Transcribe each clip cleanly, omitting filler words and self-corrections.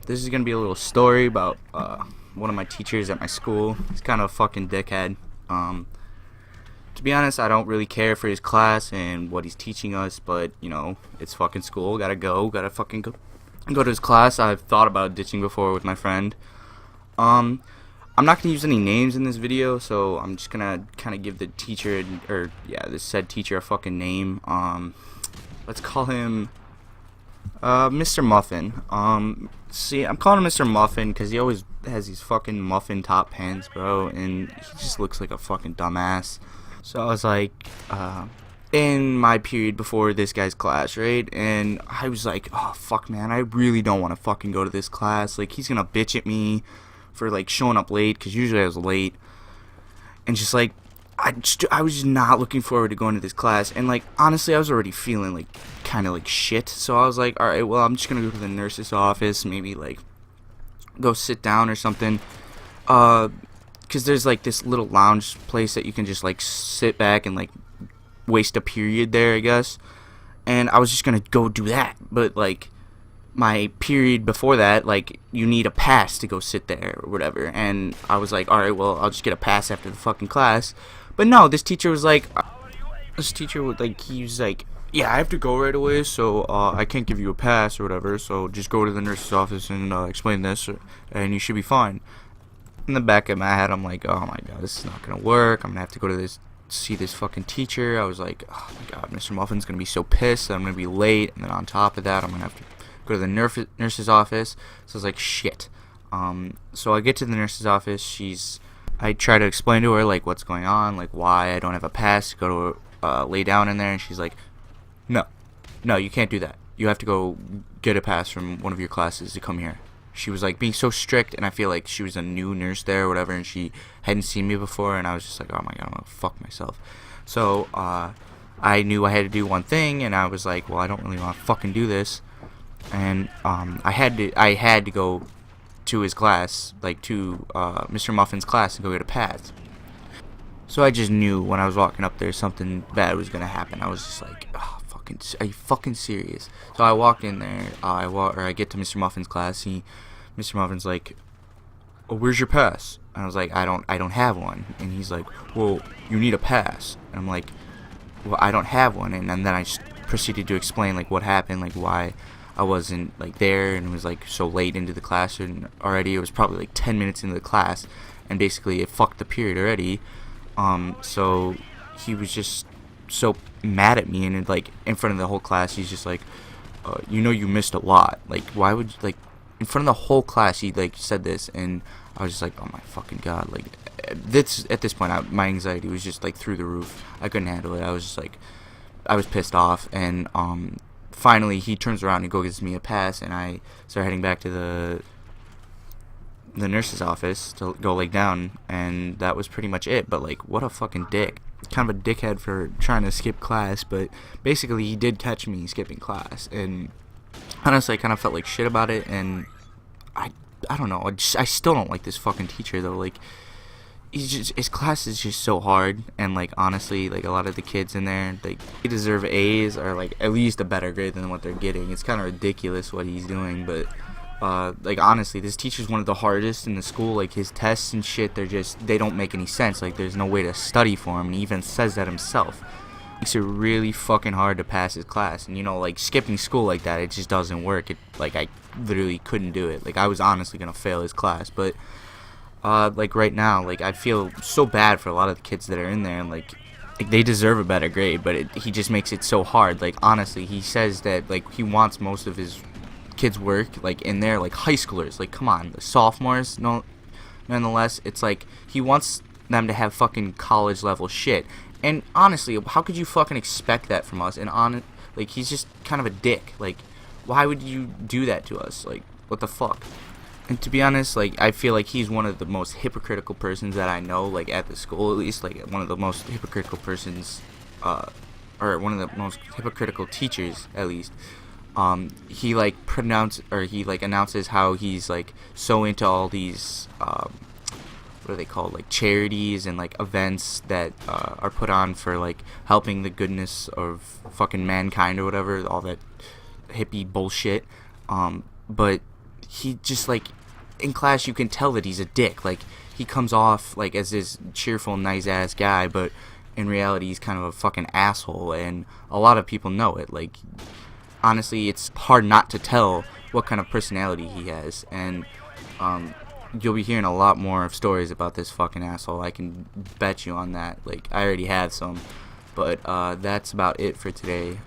This is gonna be a little story about one of my teachers at my school. He's kind of a fucking dickhead. To be honest, I don't really care for his class and what he's teaching us, but you know, it's fucking school. Gotta fucking go to his class. I've thought about ditching before with my friend. I'm not gonna use any names in this video, so I'm just gonna kind of give the teacher, or yeah, this said teacher, a fucking name. Let's call him Mr. Muffin. See, I'm calling him Mr. Muffin because he always has these fucking muffin top pants, bro, and he just looks like a fucking dumbass. So I was like, in my period before this guy's class, right? And I was like, oh fuck, man, I really don't want to fucking go to this class. Like, he's gonna bitch at me for like showing up late, because usually I was late, and just like I was just not looking forward to going to this class. And like, honestly, I was already feeling like kind of like shit. So I was like, all right, well, I'm just gonna go to the nurse's office, maybe like go sit down or something, because there's like this little lounge place that you can just like sit back and like waste a period there, I guess. And I was just gonna go do that, but like my period before that, like, you need a pass to go sit there or whatever. And I was like, alright, well, I'll just get a pass after the fucking class. But no, this teacher was like, he was like, yeah, I have to go right away, so I can't give you a pass or whatever, so just go to the nurse's office and explain this, and you should be fine. In the back of my head, I'm like, oh my god, this is not gonna work. I'm gonna have to go to see this fucking teacher. I was like, oh my god, Mr. Muffin's gonna be so pissed that I'm gonna be late, and then on top of that, I'm gonna have to go to the nurse's office. So I was like, shit. So I get to the nurse's office. I try to explain to her like what's going on, like why I don't have a pass to go to lay down in there, and she's like, no, you can't do that. You have to go get a pass from one of your classes to come here. She was like being so strict, and I feel like she was a new nurse there or whatever, and she hadn't seen me before, and I was just like, oh my god, I'm gonna fuck myself. So I knew I had to do one thing, and I was like, well, I don't really want to fucking do this. And I had to go to his class, like to Mr. Muffin's class, and go get a pass. So I just knew when I was walking up there something bad was gonna happen. I was just like, oh, fucking, are you fucking serious? So I walked in there. I get to Mr. Muffin's class. Mr. Muffin's like, oh, where's your pass? And I was like, I don't have one. And he's like, well, you need a pass. And I'm like, well, I don't have one. And then I just proceeded to explain like what happened, like why I wasn't like there, and it was like so late into the class, and already it was probably like 10 minutes into the class, and basically it fucked the period already. So he was just so mad at me, and like in front of the whole class, he's just like, you know, you missed a lot. Like, why would you, like, in front of the whole class he like said this, and I was just like, oh my fucking god. Like, at this point, my anxiety was just like through the roof. I couldn't handle it. I was just like, I was pissed off. And finally he turns around and gives me a pass, and I start heading back to the nurse's office to go lay down, and that was pretty much it. But like, what a fucking dick. Kind of a dickhead for trying to skip class, but basically he did catch me skipping class, and honestly I kind of felt like shit about it. And I don't know, I still don't like this fucking teacher though. Like, his class is just so hard, and like, honestly, like, a lot of the kids in there, like, they deserve A's or like at least a better grade than what they're getting. It's kind of ridiculous what he's doing, but like, honestly, this teacher's one of the hardest in the school. Like, his tests and shit, they don't make any sense. Like, there's no way to study for him, and he even says that himself. It makes it really fucking hard to pass his class, and you know, like, skipping school like that, it just doesn't work. Like, I literally couldn't do it. Like, I was honestly gonna fail his class, but like, right now, like, I feel so bad for a lot of the kids that are in there, and like they deserve a better grade, but he just makes it so hard. Like, honestly, he says that like he wants most of his kids' work like in there, like high schoolers. Like, come on, the sophomores, no, nonetheless, it's like he wants them to have fucking college level shit. And honestly, how could you fucking expect that from us? And like, he's just kind of a dick. Like, why would you do that to us? Like, what the fuck? And to be honest, like, I feel like he's one of the most hypocritical persons that I know, like, at the school, at least. Like, one of the most hypocritical persons, or one of the most hypocritical teachers, at least. He announces how he's like so into all these what are they called, like, charities and like events that are put on for like helping the goodness of fucking mankind or whatever, all that hippie bullshit. But he just like in class you can tell that he's a dick. Like he comes off like as this cheerful, nice ass guy, but in reality he's kind of a fucking asshole, and a lot of people know it. Like honestly, it's hard not to tell what kind of personality he has, and you'll be hearing a lot more of stories about this fucking asshole. I can bet you on that. Like I already have some, but that's about it for today.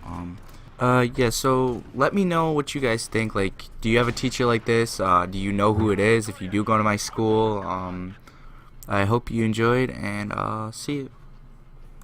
Yeah, so let me know what you guys think. Like, do you have a teacher like this? Do you know who it is? If you do go to my school, I hope you enjoyed, and see you.